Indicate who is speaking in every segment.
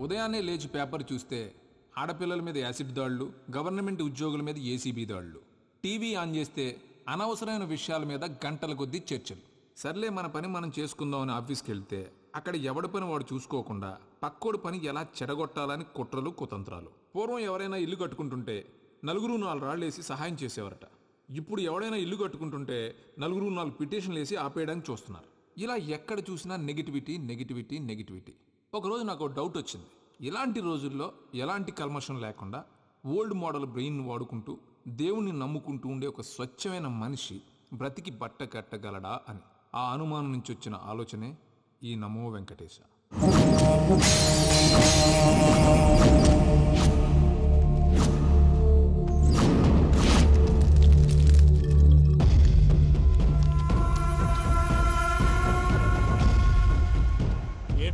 Speaker 1: ఉదయాన్నే లేచి పేపర్ చూస్తే ఆడపిల్లల మీద యాసిడ్ దాడులు, గవర్నమెంట్ ఉద్యోగుల మీద ఏసీబీ దాడులు. టీవీ ఆన్ చేస్తే అనవసరమైన విషయాల మీద గంటల కొద్దీ చర్చలు. సర్లే మన పని మనం చేసుకుందామని ఆఫీస్కి వెళ్తే అక్కడ ఎవడి పని వాడు చూసుకోకుండా పక్కోడి పని ఎలా చెడగొట్టాలని కుట్రలు కుతంత్రాలు. పూర్వం ఎవరైనా ఇల్లు కట్టుకుంటుంటే నలుగురు 4 రాళ్ళేసి సహాయం చేసేవారట. ఇప్పుడు ఎవడైనా ఇల్లు కట్టుకుంటుంటే నలుగురు 4 పిటిషన్లు వేసి ఆపేయడానికి చూస్తున్నారు. ఇలా ఎక్కడ చూసినా నెగిటివిటీ నెగిటివిటీ నెగిటివిటీ. ఒకరోజు నాకు డౌట్ వచ్చింది. ఇలాంటి రోజుల్లో ఎలాంటి కల్మషం లేకుండా ఓల్డ్ మోడల్ బ్రెయిన్ వాడుకుంటూ దేవుణ్ణి నమ్ముకుంటూ ఉండే ఒక స్వచ్ఛమైన మనిషి బ్రతికి బట్ట కట్టగలడా అని. ఆ అనుమానం నుంచి వచ్చిన ఆలోచనే ఈ నమో వెంకటేశ.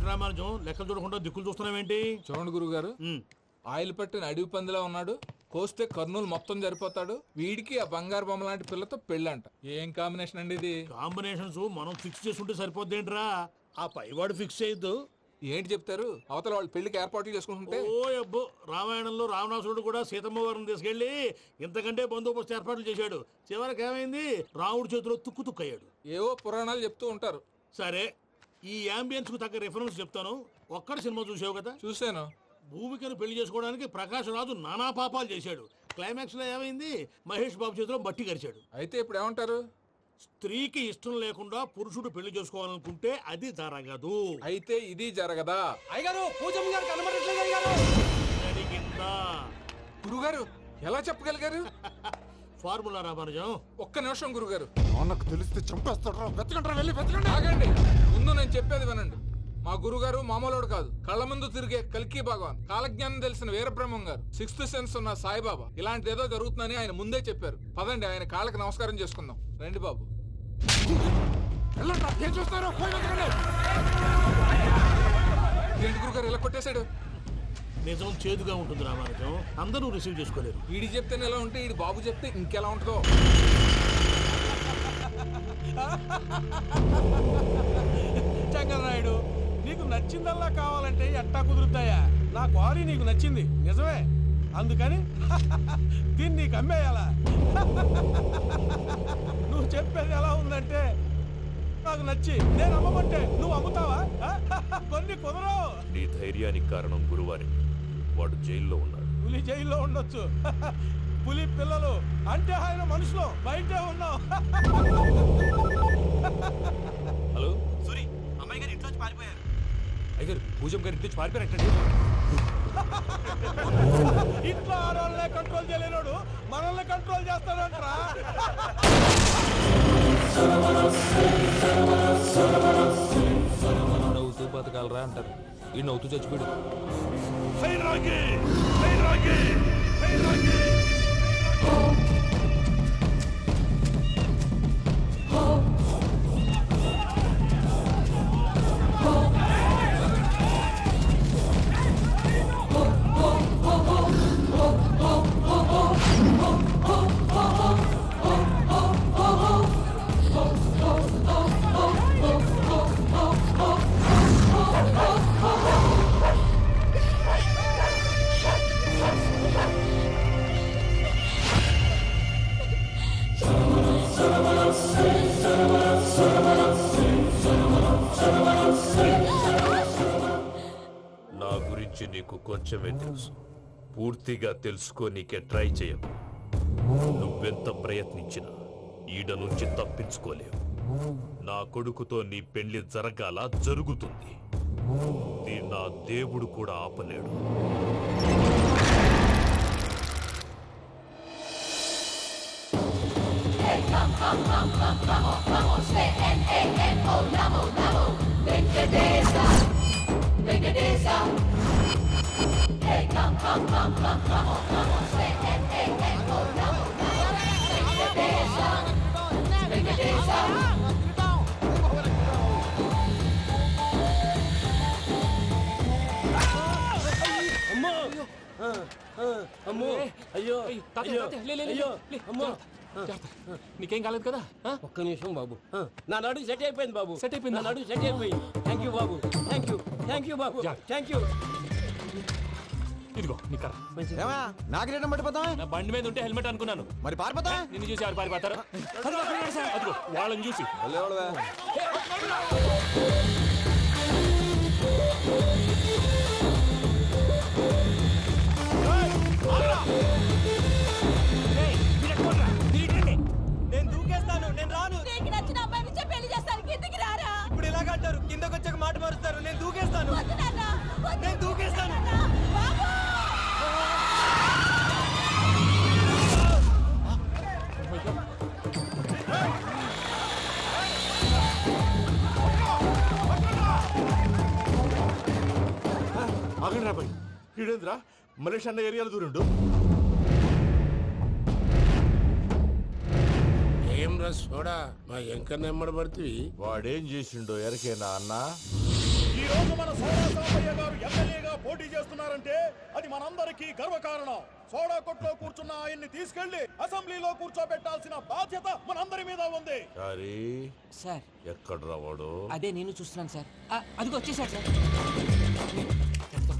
Speaker 2: రామానుజం లెక్కలు చూడకుండా దిక్కులు చూస్తున్నావేంటి?
Speaker 1: చూడండి గురుగారు, ఆయిల్ పట్టిన అడవి పందిలా ఉన్నాడు. కోస్తే కర్నూలు మొత్తం జరిపోతాడు. వీడికి ఆ బంగారు బొమ్మ లాంటి పిల్లతో పెళ్ళంట. ఏం కాంబినేషన్ అండి ఇది?
Speaker 2: కాంబినేషన్స్ మనం ఫిక్స్ చేసుకుంటే సరిపోద్దేంట్రా, ఆ పైవాడు ఫిక్స్ చేయొద్దు.
Speaker 1: ఏంటి చెప్తారు? అవతల వాళ్ళు పెళ్లికి ఏర్పాట్లు చేసుకుంటుంటే.
Speaker 2: ఓ అబ్బో, రామాయణంలో రావణాసురుడు కూడా సీతమ్మ వారిని తీసుకెళ్లి ఇంతకంటే బందోబస్తు ఏర్పాట్లు చేశాడు. చివరికి ఏమైంది? రాముడి చేతిలో తుక్కు తుక్కయ్యాడు.
Speaker 1: ఏవో పురాణాలు చెప్తూ ఉంటారు.
Speaker 2: సరే, ఈ యాంబియన్స్ కు తగ్గ రిఫరెన్స్ చెప్తాను. ఒక్కడ సినిమా చూసావు కదా?
Speaker 1: చూశాను.
Speaker 2: భూమికను పెళ్లి చేసుకోవడానికి ప్రకాష్ రాజు నానా పాపాలు చేశాడు. క్లైమాక్స్ లో ఏమైంది? మహేష్ బాబు చేతిలో బట్టి కరిచాడు.
Speaker 1: అయితే ఇప్పుడు ఏమంటారు?
Speaker 2: స్త్రీకి ఇష్టం లేకుండా పురుషుడు పెళ్లి చేసుకోవాలనుకుంటే అది జరగదు.
Speaker 1: అయితే ఇది జరగదా?
Speaker 3: అయ్యగారు, పూజమ్మ గారికి అనుమతించలేదు అయ్యగారు.
Speaker 2: జరిగిందా?
Speaker 1: గురుగారు ఎలా చెప్పగలిగారు?
Speaker 2: ఫార్ములా రామానుజం.
Speaker 1: ఒక్క నిమిషం గురుగారు.
Speaker 3: నాకు తెలిస్తే చంపేస్తాడు. వెతకండి, వెళ్ళి వెతకండి.
Speaker 1: ఆగండి, ముందు నేను చెప్పేది వినండి. మా గురుగారు మామూలుడు కాదు. కళ్ళ ముందు తిరిగే కల్కి భగవాన్, కాలజ్ఞానం తెలిసిన వీరబ్రహ్మం గారు, 6th సెన్స్ ఉన్న సాయిబాబా. ఇలాంటిది ఏదో జరుగుతుందని ఆయన ముందే చెప్పారు. పదండి, ఆయన కాళ్ళకి నమస్కారం చేసుకుందాం. రండి బాబు.
Speaker 3: ఏం చూస్తారు?
Speaker 1: ఏంటి గురుగారు ఇలా కొట్టేశాడు?
Speaker 2: నిజం చేదుగా ఉంటుంది రామానుజం, అందరూ రిసీవ్ చేసుకోలేరు.
Speaker 1: వీడి చెప్తేనే ఎలా ఉంటే ఈడి బాబు చెప్తే ఇంకెలా ఉంటుందో.
Speaker 3: చంగనాయుడు, నీకు నచ్చిందల్లా కావాలంటే ఎట్టా కుదురుతాయా? నా క్వారీ నీకు నచ్చింది నిజమే, అందుకని దీన్ని నీకు అమ్మేయాలా? నువ్వు చెప్పేది ఎలా ఉందంటే నాకు నచ్చి నేను అమ్మమంటే నువ్వు అమ్ముతావా? కొన్ని కుదరవు.
Speaker 4: నీ ధైర్యానికి కారణం గురువారి. వాడు జైల్లో ఉన్నాడు.
Speaker 3: పులి జైల్లో ఉండొచ్చు, పులి పిల్లలు అంటే ఆయన మనుషులు బయటే ఉన్నావు.
Speaker 4: హలో
Speaker 5: సారీ, అమ్మాయి గారు ఇంట్లోంచి పారిపోయారు.
Speaker 4: అయ్యారు, పూజం గారి ఇంటి పారిపోయారంటండి.
Speaker 3: ఇంట్లో ఆడవాళ్ళనే కంట్రోల్ చేయలేనోడు మనల్ని కంట్రోల్ చేస్తాడంట్రా.
Speaker 1: నవ్వుతూ బతకాలరా అంటారు, ఈ నవ్వుతూ చచ్చిపోయాడు.
Speaker 4: నా గురించి నీకు కొంచెమే తెలుసు. పూర్తిగా తెలుసుకోనీకే ట్రై చేయకు. నువ్వెంత ప్రయత్నించినా ఈడ నుంచి తప్పించుకోలేవు. నా కొడుకుతో నీ పెళ్లి జరగాల జరుగుతుంది. నా దేవుడు కూడా ఆపలేడు.
Speaker 3: అమ్మో, అయ్యో,
Speaker 6: నీకేం కాలేదు కదా?
Speaker 3: ఒక్క నిమిషం బాబు. నా నడు సెట్ అయిపోయింది బాబు.
Speaker 6: సెట్ అయిపోయింది.
Speaker 3: నా నడు సెట్ అయిపోయింది. Thank you Babu, thank you Babu, thank you.
Speaker 6: ఇదిగో నీ కర్ర.
Speaker 7: నాకు రేటం పడిపోతావా?
Speaker 6: నా బండి మీద ఉంటే హెల్మెట్ అనుకున్నాను.
Speaker 7: మరి పారిపోతా?
Speaker 6: నిన్ను చూసి ఎవరు పారిపోతారు? అదిగో వాళ్ళని చూసి.
Speaker 5: నేను దూకేస్తాను, నేను రాను.
Speaker 8: నీకు నచ్చిన అబ్బాయి నుంచే పెళ్లి చేస్తాను, కిందికి రారా.
Speaker 5: ఇప్పుడు ఇలాగంటారు, కిందకు వచ్చాక మాట మారుస్తారు. నేను దూకేస్తాను,
Speaker 8: వద్దు నాన్న, వద్దు.
Speaker 5: నేను దూకేస్తాను.
Speaker 8: బాబు!
Speaker 2: ఆగండి రాబాయ్, ఈడేంద్రా మలేష్ అన్న ఏరియాలో దూరిండు.
Speaker 9: ఏం రస్ చూడా మా ఎంకర్ నెమ్మడబడుతుంది.
Speaker 2: వాడేం చేసిండో ఎరకేనా అన్న?
Speaker 10: ఈ రోజు మన సోడా సాంబయ్య గారు ఎమ్మెల్యేగా పోటీ చేస్తున్నారంటే అది మనందరికీ గర్వకారణం. సోడా కొట్లో కూర్చున్న ఆయన్ని తీసుకెళ్లి అసెంబ్లీలో కూర్చోబెట్టాల్సిన బాధ్యత మనందరి మీద ఉంది.
Speaker 2: సారీ
Speaker 11: సార్,
Speaker 2: ఎక్కడ రావాడు?
Speaker 11: అదే నేను చూస్తున్నాను సార్. అదిగో వచ్చేసాడు సార్.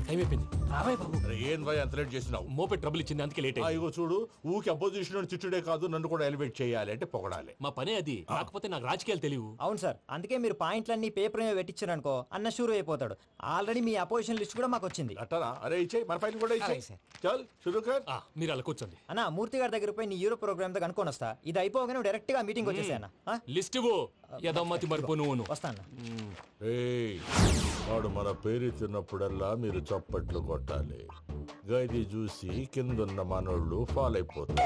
Speaker 6: టైం అయిపోయింది. రాబాయ్ బాబు.
Speaker 2: అరే ఏం భయ అంత లేట్ చేసినావు?
Speaker 6: మోపే ట్రబుల్ ఇచ్చింది, అందుకే లేట్ అయింది.
Speaker 2: ఇగో చూడు, ఊకి అపోజిషన్ తిట్టుడే కాదు, నన్ను కూడా ఎలివేట్ చేయాలి అంటే పొగడాలి.
Speaker 6: మా పనే అది. కాకపోతే నాకు రాజకీయాలు తెలియవు.
Speaker 7: అవును సార్, అందుకే మీరు పాయింట్లన్నీ పేపర్ మీద పెట్టించారనుకో అన్న షూర్ అయిపోతాడు. ఆల్రెడీ మీ అపోజిషన్ లిస్ట్ కూడా మాకు వచ్చింది.
Speaker 2: అట్టనా? అరే ఇచ్చేయి, మన ఫైల్ కూడా ఇచ్చేయి.
Speaker 7: అలాగే సార్.
Speaker 2: చల్ షురూ కర్.
Speaker 6: మీరు అలా కూర్చోండి.
Speaker 7: అన్న మూర్తి గారి దగ్గర పోయి నీ యూరో ప్రోగ్రామ్ తో కనుక్కొని వస్తా. ఇది అయిపోగానే డైరెక్ట్ గా మీటింగ్ వచ్చేసాయన్న.
Speaker 6: లిస్ట్ ఇవ్వు. యదమ్మతి మరిపో నువ్వును.
Speaker 7: వస్తా అన్న.
Speaker 2: ఏయ్, వాడు మన పేరు తిన్నప్పుడల్లా మీరు చప్పట్లు కొట్టాలి. గది చూసి కిందున్న మనోళ్ళు ఫాలో అయిపోతారు.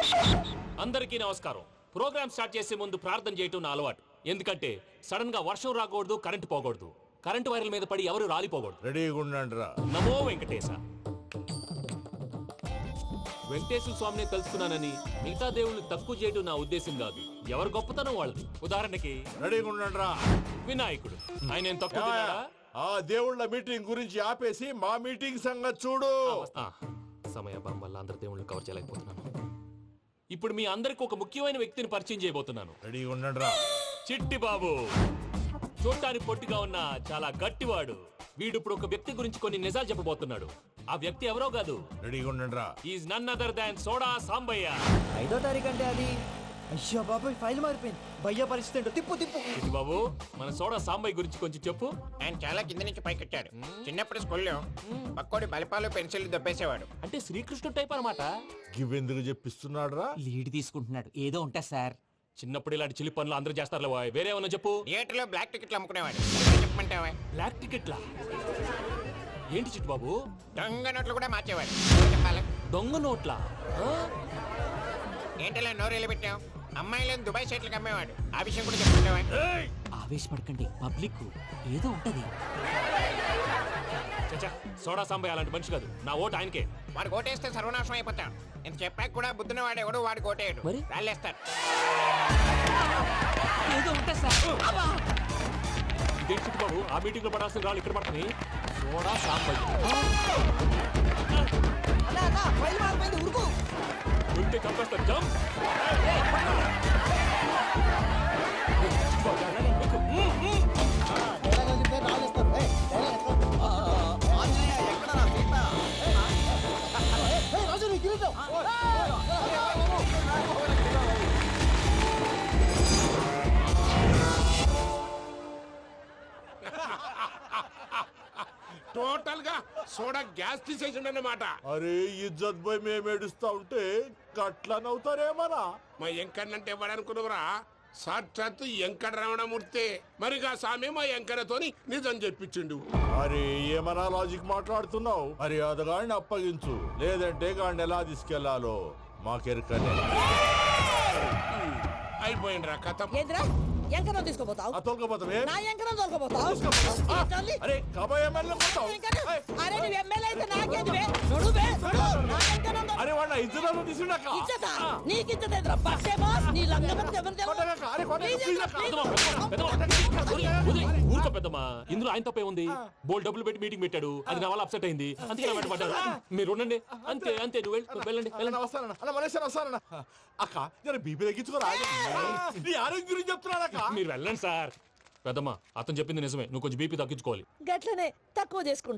Speaker 6: అందరికీ నమస్కారం. ప్రోగ్రామ్ స్టార్ట్ చేసే ముందు ప్రార్థన చేయటం నా అలవాటు. ఎందుకంటే సడన్ గా వర్షం రాకూడదు, కరెంట్ పోకూడదు, కరెంట్ వైర్ల మీద పడి ఎవరు రాలిపోకూడదు.
Speaker 2: రెడీగా ఉండండి రా.
Speaker 6: నమో వెంకటేశ. వెంకటేశ్వర స్వామిని తెలుసుకున్నానని మిగతా దేవుళ్ళు తక్కువ చేయడం నా ఉద్దేశం కాదు. ఎవరు గొప్పతనం వాళ్ళది. ఉదాహరణకి
Speaker 2: రెడీగా ఉండండి రా.
Speaker 6: వినాయకుడు, ఆయన ఏం తక్కువ తిన్నాడా?
Speaker 2: ఆ దేవుళ్ళ మీటింగ్ గురించి ఆపేసి మా మీటింగ్ సంగతి చూడు.
Speaker 6: సమయాభావం వల్ల అందరి దేవుళ్ళు కవర్ చేయలేకపోతున్నాను. ఇప్పుడు మీ అందరికి ఒక ముఖ్యమైన వ్యక్తిని పరిచయం చేయబోతున్నాను.
Speaker 2: రెడీగా ఉండండి రా.
Speaker 6: చిట్టి బాబు. చూడటానికి పొట్టిగా ఉన్న చాలా గట్టివాడు. వీడు ఇప్పుడు ఒక వ్యక్తి గురించి కొన్ని నిజాలు చెప్పబోతున్నాడు. ఆ వ్యక్తి ఎవరో కాదు.
Speaker 2: రెడీగా ఉండండి రా.
Speaker 6: Is none other than soda Sambaiah.
Speaker 7: 5వ తారీఖు అంటే అది. అయ్యో బాబాయ్, ఫైల్ మారిపోయింది. భయ్య పరిస్థితి ఏంటో తిప్పు తిప్పు.
Speaker 6: చిట్టి బాబు, మన సోడా సాంబయ్య గురించి కొంచెం చెప్పు.
Speaker 9: ఆయన చాలా కింద నుంచి పైకెట్టాడు. చిన్నప్పుడు స్కూల్లో పక్కోడి బలిపాలు పెన్సిల్ దొబ్బేసేవాడు.
Speaker 6: అంటే శ్రీకృష్ణుడు టైప్ అన్నమాట.
Speaker 2: గివెందుకు చెప్పిస్తున్నాడు రా?
Speaker 11: లీడ్ తీసుకుంటున్నాడు. ఏదో ఉంటా సార్.
Speaker 6: చిన్నప్పుడు ఇలాంటి చిలి పనులు అందరూ చేస్తారు. వేరే ఏమన్నా చెప్పు.
Speaker 9: థియేటర్లో బ్లాక్ టికెట్లు అమ్ముకునేవాడు. చెప్పమంటావా?
Speaker 6: బ్లాక్ టికెట్లా? ఏంటి చిట్టు బాబు?
Speaker 9: దొంగ నోట్లు కూడా మార్చేవాడు. చెప్పాలి.
Speaker 6: దొంగ నోట్లా?
Speaker 9: ఏంటలా నోరేళ్ళు పెట్టావు? అమ్మాయిలను దుబాయ్ షర్ట్లకు అమ్మేవాడు. ఆ విషయం కూడా చెప్పమంటావా?
Speaker 11: ఆవేశపడకండి, పబ్లిక్ ఏదో ఉంటది.
Speaker 6: చచ్చా, సోడా సాంబయ్య అలాంటి మనిషి కాదు. నా ఓటు ఆయనకే.
Speaker 9: వాడు కోటేస్తే సర్వనాశనం అయిపోతాడు. ఇంత చెప్పాక కూడా బుద్ధిన వాడు ఎవడు వాడు కోటేయడు.
Speaker 11: మరి?
Speaker 9: రాళ్ళేస్తాడు.
Speaker 11: ఏదో ఉంటా సార్.
Speaker 6: ఇదే చిట్టు బాబు, ఆ మీటింగ్ లో పడాల్సిన రాళ్ళు ఇక్కడ పడతాయి. సోడా సాంబయ్య ఉంటే చంపేస్తారు. జంప్.
Speaker 9: టోటల్ గా సోడా గ్యాస్ తీసేసిండన్నమాట.
Speaker 2: అరే ఇజ్జత్ పోయి మేము ఏడుస్తా ఉంటే గట్లా నవ్వుతారేమరా?
Speaker 9: మా ఎంకన్నంటే ఎవడనుకున్నావురా? సాక్షాత్తు ఎంకట రమణమూర్తి. మరిగా సామె మా ఎంకరతోని నిజం చెప్పించిండు.
Speaker 2: అరే ఏమన్నా లాజిక్ మాట్లాడుతున్నావు? అరే అదగాడిని అప్పగించు, లేదంటే గాడిని ఎలా తీసుకెళ్లాలో మాకెరకనే.
Speaker 9: అయిపోయిండ్రా కథ.
Speaker 8: ఎంకరం తీసుకోపోతావు?
Speaker 2: తోలుకోపోతావే?
Speaker 8: నా ఎంకరం తోలుకోపోతావు?
Speaker 2: అరే కబాయ్ ఎమ్మెల్యే పోతావు?
Speaker 8: అరే నువ్వు ఎమ్మెల్యే అయితే నాకేంది బే? నడువే, నడు. నా ఎంకరం తోలు.
Speaker 2: అరే వాడిన ఇద్దరు తీసుకున్నాక
Speaker 8: ఇచ్చేతా? నీకు ఇచ్చేదేంద్రా? బస్సే బాస్, నీ లంగమతి ఎవరు తెలుసు?
Speaker 6: ఊరుకో పెద్దమ్మా. ఇందులో ఆయన తప్పే ఉంది. బోల్ డబ్బులు పెట్టి మీటింగ్ పెట్టాడు. అది నా వల్ల అప్సెట్ అయింది. అందుకే నా వెంట పడ్డారు. మీరు ఉండండి. అంతే అంతే. నువ్వు వెళ్ళండి వెళ్ళండి.
Speaker 2: వస్తానన్నా అన్న మలేషియా వస్తానన్నా. అక్క నేను బీపీ తగ్గించుకోరా? నీ ఆరోగ్యం గురించి చెప్తున్నాను అక్క.
Speaker 6: మీరు వెళ్ళండి సార్. పెద్దమ్మా, అతను చెప్పింది నిజమే. నువ్వు కొంచెం బీపీ తగ్గించుకోవాలి.
Speaker 8: గట్లనే తక్కువ చేసుకుంటా.